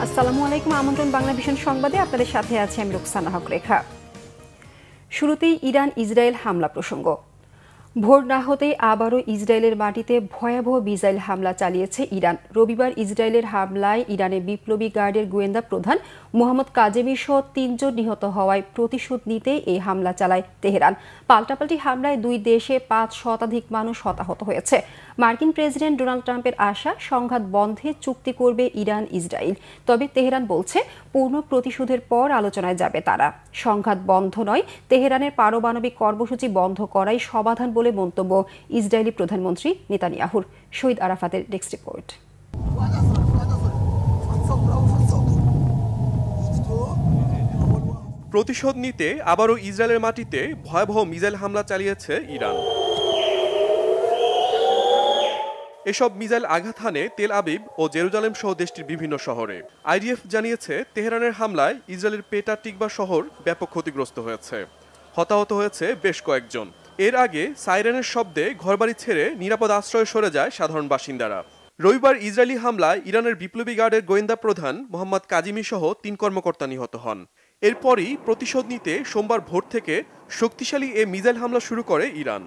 আসসালামু আলাইকুম। আমন্ত্রণ বাংলা ভিশন সংবাদে আপনাদের সাথে আছি আমি রুকসানা হক রেখা। শুরুতেই ইরান ইসরায়েল হামলা প্রসঙ্গ। ভোর না হতেই আবারও ইসরায়েলের মাটিতে ভয়াবহ মিসাইল হামলা চালিয়েছে ইরান। রবিবার ইসরায়েলের হামলায় ইরানের বিপ্লবী গার্ডের গোয়েন্দা প্রধান মোহাম্মদ কাজেমি সহ ৩ জন নিহত হওয়ায় প্রতিশোধ নিতে এই হামলা চালায় তেহরান। পাল্টাপাল্টি হামলায় দুই দেশে ৫ শতাধিক মানুষ হতাহত হয়েছে। মার্কিন প্রেসিডেন্ট ডোনাল্ড ট্রাম্পের আশা সংঘাত বন্ধে চুক্তি করবে ইরান ইসরায়েল। তবে তেহরান বলছে পূর্ণ প্রতিশোধের পর আলোচনায় যাবে তারা। সংঘাত বন্ধ নয়, তেহরানের পারমাণবিক কর্মসূচি বন্ধ করাই সমাধান বলে মন্তব্য ইসরায়েলি প্রধানমন্ত্রী নেতানিয়াহুর। শহীদ আরাফাতের ডেস্ক রিপোর্ট। প্রতিশোধ নিতে আবারও ইসরায়েলের মাটিতে ভয়াবহ মিসাইল হামলা চালিয়েছে ইরান। এসব মিসাইল আঘাত হানে তেল আবিব ও জেরুজালেম সহ দেশটির বিভিন্ন শহরে। আইডিএফ জানিয়েছে তেহরানের হামলায় ইসরায়েলের পেটা টিকবা শহর ব্যাপক ক্ষতিগ্রস্ত হয়েছে। হতাহত হয়েছে বেশ কয়েকজন। এর আগে সাইরেনের শব্দে ঘরবাড়ি ছেড়ে নিরাপদ আশ্রয়ে সরে যায় সাধারণ বাসিন্দারা। রবিবার ইসরায়েলি হামলায় ইরানের বিপ্লবী গার্ডের গোয়েন্দা প্রধান মোহাম্মদ কাজিমি সহ ৩ কর্মকর্তা নিহত হন। এরপরই প্রতিশোধ নিতে সোমবার ভোর থেকে শক্তিশালী এ মিসাইল হামলা শুরু করে ইরান।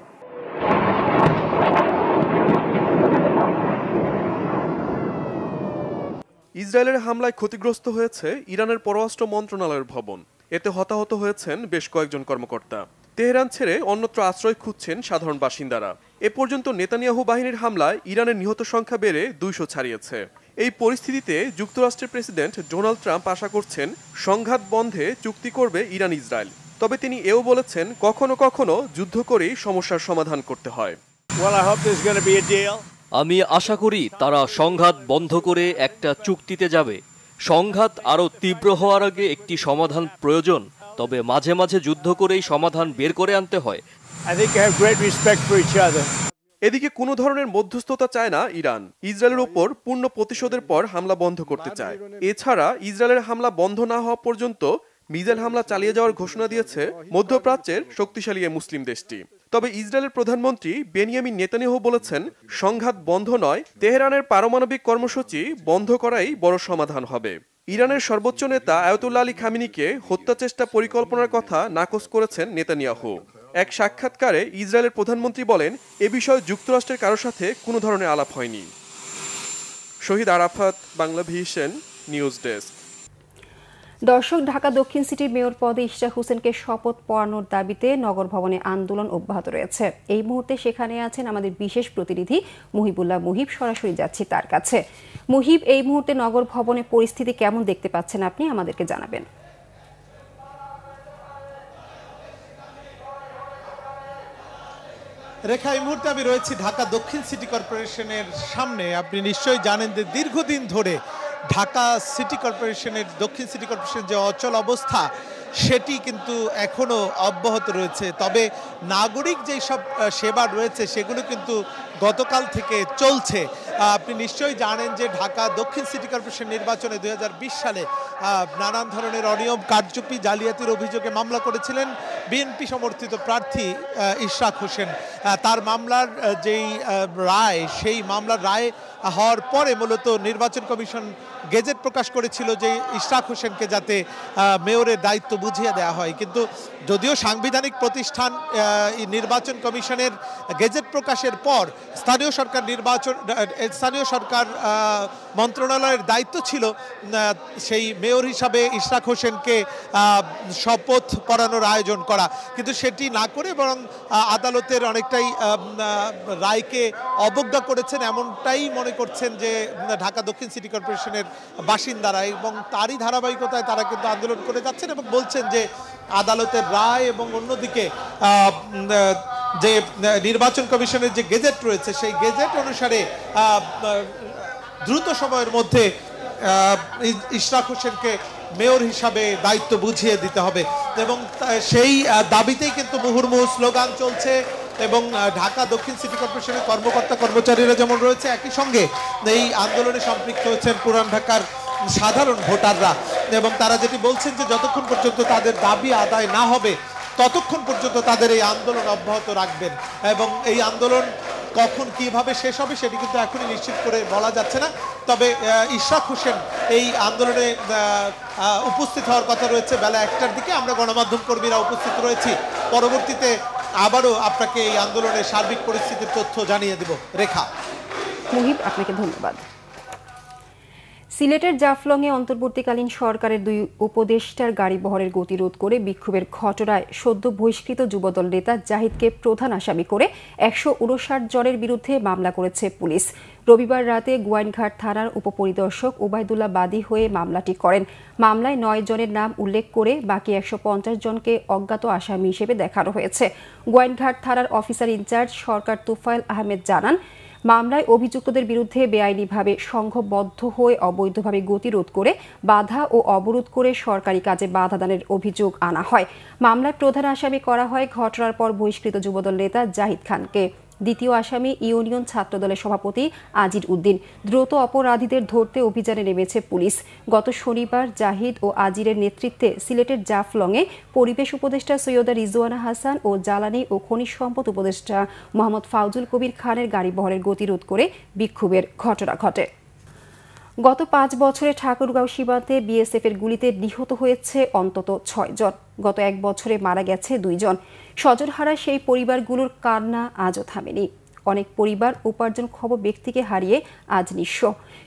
ইসরায়েলের হামলায় ক্ষতিগ্রস্ত হয়েছে ইরানের পররাষ্ট্র মন্ত্রণালয়ের ভবন। এতে হতাহত হয়েছেন বেশ কয়েকজন কর্মকর্তা। তেহরান ছেড়ে অন্যত্র আশ্রয় খুঁজছেন সাধারণ বাসিন্দারা। এ পর্যন্ত নেতানিয়াহু বাহিনীর হামলায় ইরানের নিহত সংখ্যা বেড়ে ২০০ ছাড়িয়েছে। এই পরিস্থিতিতে যুক্তরাষ্ট্রের প্রেসিডেন্ট ডোনাল্ড ট্রাম্প আশা করছেন সংঘাত বন্ধে চুক্তি করবে ইরান ইসরায়েল। তবে তিনি এও বলেছেন কখনো কখনো যুদ্ধ করেই সমস্যার সমাধান করতে হয়। আমি আশা করি তারা সংঘাত বন্ধ করে একটা চুক্তিতে যাবে। সংঘাত আরও তীব্র হওয়ার আগে একটি সমাধান প্রয়োজন, তবে মাঝে মাঝে যুদ্ধ করেই সমাধান বের করে আনতে হয়। এদিকে কোনো ধরনের মধ্যস্থতা চায় না ইরান। ইসরায়েলের ওপর পূর্ণ প্রতিশোধের পর হামলা বন্ধ করতে চায়। এছাড়া ইসরায়েলের হামলা বন্ধ না হওয়া পর্যন্ত মিসাইল হামলা চালিয়ে যাওয়ার ঘোষণা দিয়েছে মধ্যপ্রাচ্যের শক্তিশালী এ মুসলিম দেশটি। তবে ইসরায়েলের প্রধানমন্ত্রী বেনিয়ামিন নেতানিয়াহু বলেছেন সংঘাত বন্ধ নয়, তেহরানের পারমাণবিক কর্মসূচি বন্ধ করাই বড় সমাধান হবে। ইরানের সর্বোচ্চ নেতা আয়াতুল্লাহ আলী খামেনিকে হত্যা চেষ্টা পরিকল্পনার কথা নাকচ করেছেন নেতানিয়াহু। এক সাক্ষাৎকারে ইসরায়েলের প্রধানমন্ত্রী বলেন এ বিষয়ে যুক্তরাষ্ট্রের কারোর সাথে কোনো ধরনের আলাপ হয়নি। Shahid Arafat, Bangla vision news desk. দর্শক, ঢাকা দক্ষিণ সিটির মেয়র পদে ইশরাক হোসেনকে শপথ পড়ানোর দাবিতে নগর ভবনে আন্দোলন অব্যাহত রয়েছে। এই মুহূর্তে সেখানে আছেন আমাদের বিশেষ প্রতিনিধি মুহিবুল্লাহ মুহিব। সরাসরি যাচ্ছি তার কাছে। মুহিব, এই মুহূর্তে নগর ভবনে পরিস্থিতি কেমন দেখতে পাচ্ছেন আপনি, আমাদেরকে জানাবেন। রেখা, এই মুহূর্তে আমি রয়েছি ঢাকা দক্ষিণ সিটি কর্পোরেশনের সামনে। আপনি নিশ্চয়ই জানেন যে দীর্ঘদিন ধরে ঢাকা সিটি কর্পোরেশনের দক্ষিণ সিটি কর্পোরেশনের যে অচল অবস্থা সেটি কিন্তু এখনো অব্যাহত রয়েছে। তবে নাগরিক যেই সব সেবা রয়েছে সেগুলো কিন্তু গতকাল থেকে চলছে। আপনি নিশ্চয়ই জানেন যে ঢাকা দক্ষিণ সিটি কর্পোরেশন নির্বাচনে ২০২০ সালে নানান ধরনের অনিয়ম, কারচুপি, জালিয়াতির অভিযোগে মামলা করেছিলেন বিএনপি সমর্থিত প্রার্থী ইশরাক হোসেন। তার মামলার যেই রায়, সেই মামলার রায় হওয়ার পরে মূলত নির্বাচন কমিশন গেজেট প্রকাশ করেছিল যে ইশরাক হোসেনকে যাতে মেয়রের দায়িত্ব বুঝিয়ে দেওয়া হয়। কিন্তু যদিও সাংবিধানিক প্রতিষ্ঠান নির্বাচন কমিশনের গেজেট প্রকাশের পর স্থানীয় সরকার মন্ত্রণালয়ের দায়িত্ব ছিল সেই মেয়র হিসাবে ইশরাক হোসেনকে শপথ পড়ানোর আয়োজন করা, কিন্তু সেটি না করে বরং আদালতের অনেকটাই রায়কে অবজ্ঞা করেছেন, এমনটাই মনে করছেন যে ঢাকা দক্ষিণ সিটি কর্পোরেশনের বাসিন্দারা। এবং তারই ধারাবাহিকতায় তারা কিন্তু আন্দোলন করে যাচ্ছেন এবং বলছেন যে আদালতের রায় এবং অন্যদিকে যে নির্বাচন কমিশনের যে গেজেট রয়েছে সেই গেজেট অনুসারে দ্রুত সময়ের মধ্যে ইশরাক হোসেনকে মেয়র হিসাবে দায়িত্ব বুঝিয়ে দিতে হবে। এবং সেই দাবিতেই কিন্তু মুহুর্মুহু স্লোগান চলছে এবং ঢাকা দক্ষিণ সিটি কর্পোরেশনের কর্মকর্তা কর্মচারীরা যেমন রয়েছে, একই সঙ্গে এই আন্দোলনে সম্পৃক্ত হচ্ছেন পুরান ঢাকার সাধারণ ভোটাররা। এবং তারা যেটি বলছেন যে যতক্ষণ পর্যন্ত তাদের দাবি আদায় না হবে ততক্ষণ পর্যন্ত তাদের এই আন্দোলন অব্যাহত রাখবেন এবং এই আন্দোলন কখন কিভাবে শেষ হবে সেটি কিন্তু এখনই নিশ্চিত করে বলা যাচ্ছে না। তবে ইশরাক হোসেন এই আন্দোলনে উপস্থিত হওয়ার কথা রয়েছে বেলা 1টার দিকে। আমরা গণমাধ্যম কর্মীরা উপস্থিত রয়েছি। পরবর্তীতে আবারও আপনাকে এই আন্দোলনের সার্বিক পরিস্থিতির তথ্য জানিয়ে দেব। রেখা। মুহিব, আপনাকে ধন্যবাদ। সিলেটের জাফলংয়ে অন্তর্বর্তীকালীন সরকারের 2 উপদেষ্টার গাড়ি বহরের গতিরোধ করে বিক্ষোভের ঘটনায় সদ্য বহিষ্কৃত যুবদল নেতা জাহিদকে প্রধান আসামি করে 159 জনের বিরুদ্ধে মামলা করেছে পুলিশ। রবিবার রাতে গোয়াইনঘাট থানার উপপরিদর্শক ওবায়দুল্লাহ বাদী হয়ে মামলাটি করেন। মামলায় 9 জনের নাম উল্লেখ করে বাকি 150 জনকে অজ্ঞাত আসামি হিসেবে দেখানো হয়েছে। গোয়াইনঘাট থানার অফিসার ইনচার্জ সরকার তোফায়েল আহমেদ জানান, মামলায় অভিযুক্তদের বিরুদ্ধে বেআইনিভাবে সংঘবদ্ধ হয়ে অবৈধভাবে গতিরোধ করে বাধা ও অবরোধ করে সরকারি কাজে বাধা দানের অভিযোগ আনা হয়। মামলায় প্রধান আসামি করা হয় ঘটনার পর বহিষ্কৃত যুবদল নেতা জাহিদ খানকে। দ্বিতীয় আসামি ইউনিয়ন ছাত্রদলের সভাপতি আজির উদ্দিন। দ্রুত অপরাধীদের ধরতে অভিযানে নেমেছে পুলিশ। গত শনিবার জাহিদ ও আজিরের নেতৃত্বে সিলেটের জাফলংয়ে পরিবেশ উপদেষ্টা সৈয়দা রিজওয়ানা হাসান ও জ্বালানি ও খনিজ সম্পদ উপদেষ্টা মোহাম্মদ ফাউজুল কবির খানের গাড়ি বহরের গতিরোধ করে বিক্ষোভের ঘটনা ঘটে। গত 5 বছরে ঠাকুরগাঁও সীমান্তে বিএসএফের গুলিতে নিহত হয়েছে অন্তত 6 জন। গত 1 বছরে মারা গেছে 2 জন। স্বজনহারা সেই পরিবারগুলোর কান্না আজও থামেনি। অনেক পরিবার উপার্জনক্ষম ব্যক্তিকে হারিয়ে আজ নিঃস্ব।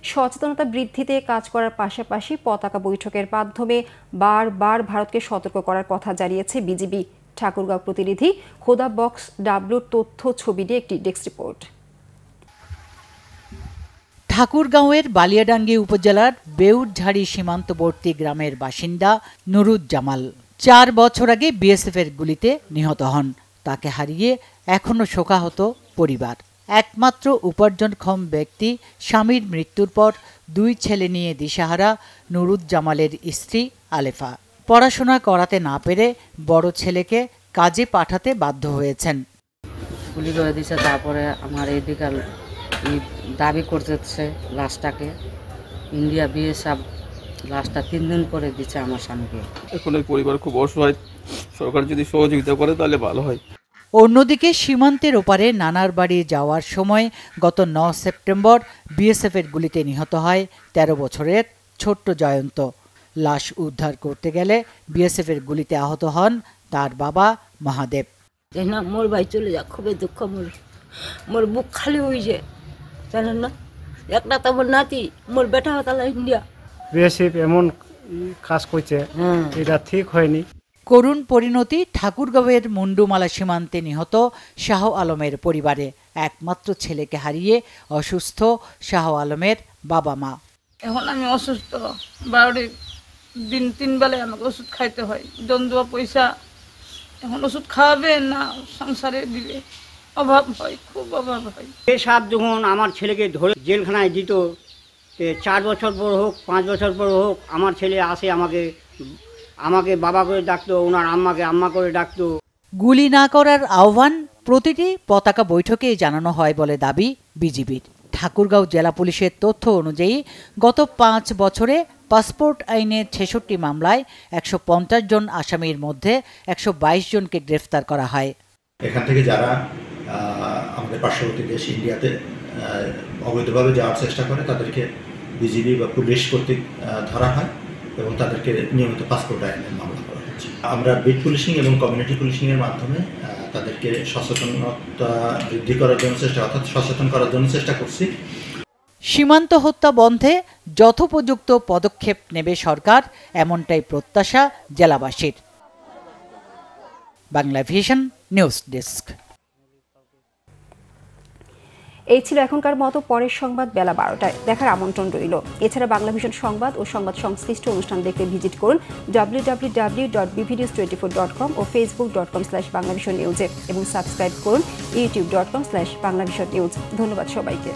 সচেতনতা বৃদ্ধিতে কাজ করার পাশাপাশি পতাকা বৈঠকের মাধ্যমে বারবার ভারতকে সতর্ক করার কথা জানিয়েছে বিজিবি। ঠাকুরগাঁও প্রতিনিধি খোদা বক্স ডাব্লুর তথ্য ছবি নিয়ে একটি ডেস্ক রিপোর্ট। ঠাকুরগাঁওয়ের বালিয়াডাঙ্গি উপজেলার বেউরঝাড়ি সীমান্তবর্তী গ্রামের বাসিন্দা নুরুজ্জামাল 4 বছর আগে বিএসএফের গুলিতে নিহত হন। তাকে হারিয়ে এখনও শোকাহত পরিবার। একমাত্র উপার্জনক্ষম ব্যক্তি স্বামীর মৃত্যুর পর 2 ছেলে নিয়ে দিশাহারা নুরুজ্জামালের স্ত্রী আলেফা। পড়াশোনা করাতে না পেরে বড় ছেলেকে কাজে পাঠাতে বাধ্য হয়েছেন। গুলি করে দিছে, তারপরে আমার এইদিকে দাবি করতেছে লাশটাকে ইন্ডিয়া বিএসএফ লাশটা 3 দিন করে দিচ্ছে আমার স্বামীকে। এখন এই পরিবার খুব অসহায়, সরকার যদি সহযোগিতা করে তাহলে ভালো হয়। অন্যদিকে সীমান্তের ওপারে নানার বাড়ি যাওয়ার সময় গত 9 সেপ্টেম্বর বিএসএফের গুলিতে নিহত হয় 13 বছরের ছোট্ট জয়ন্ত। লাশ উদ্ধার করতে গেলে বিএসএফের গুলিতে আহত হন তার বাবা মহাদেব। না মোর ভাই চলে যা, খুবই দুঃখ, মোর বুক খালি হয়ে যায়, জানেন না। একটা তো মোর নাতি, মোর বেটা হতালা ইন্ডিয়া। বিএসএফ এমন কাজ করছে, এটা ঠিক হয়নি। করুণ পরিণতি ঠাকুরগাঁওয়ের মুন্ডুমালা সীমান্তে নিহত শাহ আলমের পরিবারে। একমাত্র ছেলেকে হারিয়ে অসুস্থ শাহ আলমের বাবা মা। এখন আমি অসুস্থ, 12 দিন 3 বেলায় আমাকে ওষুধ খাইতে হয়। দন্দুয়া পয়সা এখন ওষুধ খাওয়াবে না সংসারে দিবে, অভাব হয়, খুব অভাব হয়। এই সাপ যখন আমার ছেলেকে ধরে জেলখানায় দিত, 4 বছর পর হোক 5 বছর পর হোক আমার ছেলে আসে আমাকে বাবা করে ডাকতো, ওনার আম্মাকে আম্মা করে ডাকতো। গুলি না করার আহ্বান প্রতিটি পতাকা বৈঠকেই জানানো হয় বলে দাবি বিজিবির। ঠাকুরগাঁও জেলা পুলিশের তথ্য অনুযায়ী গত 5 বছরে পাসপোর্ট আইনে 66 মামলায় 150 জন আসামির মধ্যে 122 জনকে গ্রেফতার করা হয়। এখান থেকে যারা আমাদের পার্শ্ববর্তী দেশ ইন্ডিয়াতে অবৈধভাবে যাওয়ার চেষ্টা করে তাদেরকে বিজিবি বা পুলিশ কর্তৃক ধরা হয় এবং তাদেরকে নিয়মিত পাসপোর্ট আইনের মামলা করা হচ্ছে। আমরা বিট পুলিশিং এবং কমিউনিটি পুলিশিংয়ের মাধ্যমে তাদেরকে সচেতনতা বৃদ্ধি করার জন্য সচেতন করার জন্য চেষ্টা করছি। সীমান্ত হত্যা বন্ধে যথোপযুক্ত পদক্ষেপ নেবে সরকার, এমনটাই প্রত্যাশা জেলাবাসীর। Bangla vision news desk. এই ছিল এখনকার মতো। পরের সংবাদ বেলা 12টায় দেখার আমন্ত্রণ রইল। এছাড়া বাংলা ভিশন সংবাদ ও সংবাদ সংশ্লিষ্ট অনুষ্ঠান দেখতে ভিজিট করুন www.bvnews24.com ও facebook.com/banglavisionnews এবং সাবস্ক্রাইব করুন youtube.com/banglavisionnews। ধন্যবাদ সবাইকে।